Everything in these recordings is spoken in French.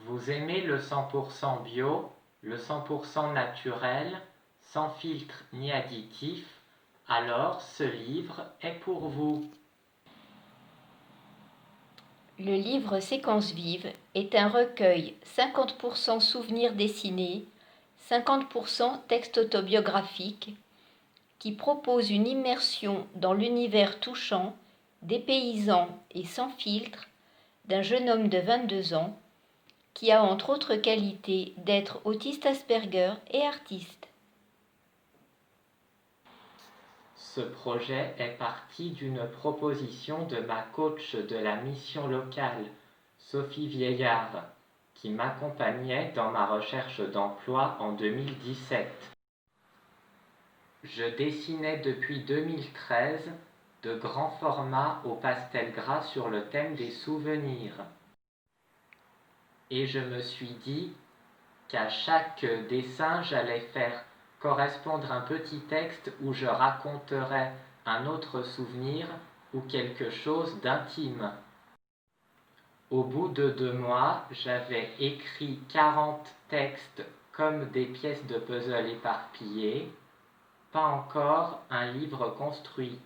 Vous aimez le 100% bio, le 100% naturel, sans filtre ni additif, alors ce livre est pour vous. Le livre Séquences vives est un recueil 50% souvenirs dessinés, 50% texte autobiographique qui propose une immersion dans l'univers touchant, dépaysant et sans filtre d'un jeune homme de 22 ans qui a entre autres qualités d'être autiste Asperger et artiste. Ce projet est parti d'une proposition de ma coach de la mission locale, Sophie Vieillard, qui m'accompagnait dans ma recherche d'emploi en 2017. Je dessinais depuis 2013 de grands formats au pastel gras sur le thème des souvenirs. Et je me suis dit qu'à chaque dessin, j'allais faire correspondre un petit texte où je raconterais un autre souvenir ou quelque chose d'intime. Au bout de 2 mois, j'avais écrit 40 textes comme des pièces de puzzle éparpillées, pas encore un livre construit.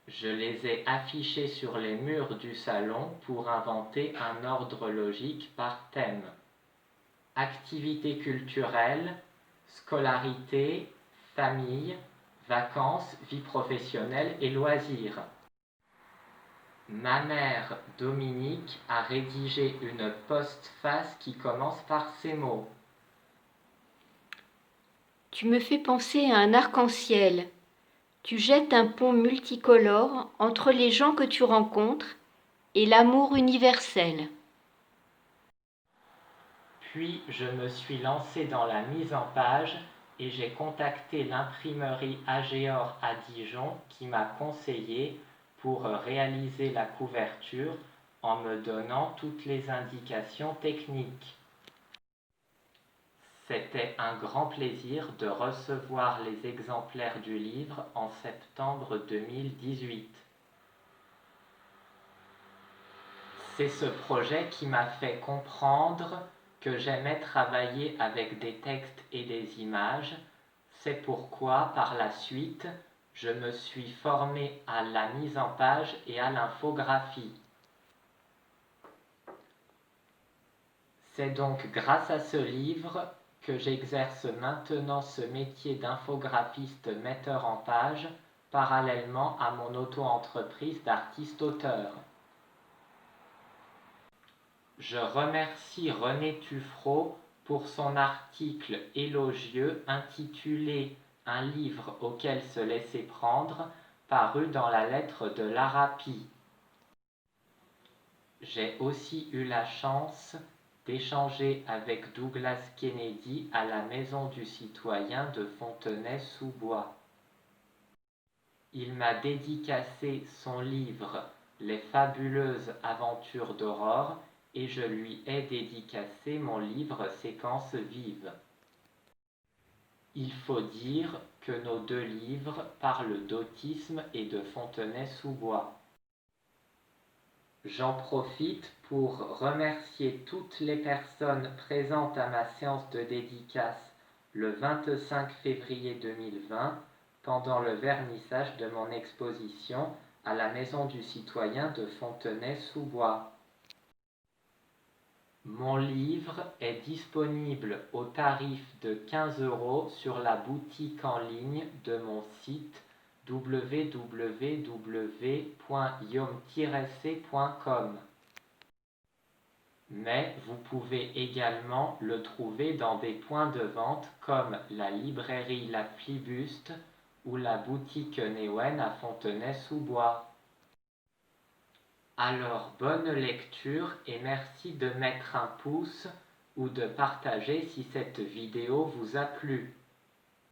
Je les ai affichés sur les murs du salon pour inventer un ordre logique par thème. Activités culturelles, scolarité, famille, vacances, vie professionnelle et loisirs. Ma mère, Dominique, a rédigé une postface qui commence par ces mots. Tu me fais penser à un arc-en-ciel. Tu jettes un pont multicolore entre les gens que tu rencontres et l'amour universel. Puis je me suis lancé dans la mise en page et j'ai contacté l'imprimerie Agéor à Dijon qui m'a conseillé pour réaliser la couverture en me donnant toutes les indications techniques. C'était un grand plaisir de recevoir les exemplaires du livre en septembre 2018. C'est ce projet qui m'a fait comprendre que j'aimais travailler avec des textes et des images. C'est pourquoi, par la suite, je me suis formé à la mise en page et à l'infographie. C'est donc grâce à ce livre que j'exerce maintenant ce métier d'infographiste metteur en page, parallèlement à mon auto-entreprise d'artiste-auteur. Je remercie René Tuffreau pour son article élogieux intitulé « Un livre auquel se laisser prendre » paru dans la lettre de l'Arapi. J'ai aussi eu la chance d'échanger avec Douglas Kennedy à la Maison du Citoyen de Fontenay-sous-Bois. Il m'a dédicacé son livre « Les fabuleuses aventures d'Aurore » et je lui ai dédicacé mon livre « Séquences vives ». Il faut dire que nos 2 livres parlent d'autisme et de Fontenay-sous-Bois. J'en profite pour remercier toutes les personnes présentes à ma séance de dédicace le 25 février 2020 pendant le vernissage de mon exposition à la Maison du Citoyen de Fontenay-sous-Bois. Mon livre est disponible au tarif de 15 € sur la boutique en ligne de mon site www.yom-c.com. Mais vous pouvez également le trouver dans des points de vente comme la librairie La Flibuste ou la boutique Newen à Fontenay-sous-Bois. Alors bonne lecture et merci de mettre un pouce ou de partager si cette vidéo vous a plu.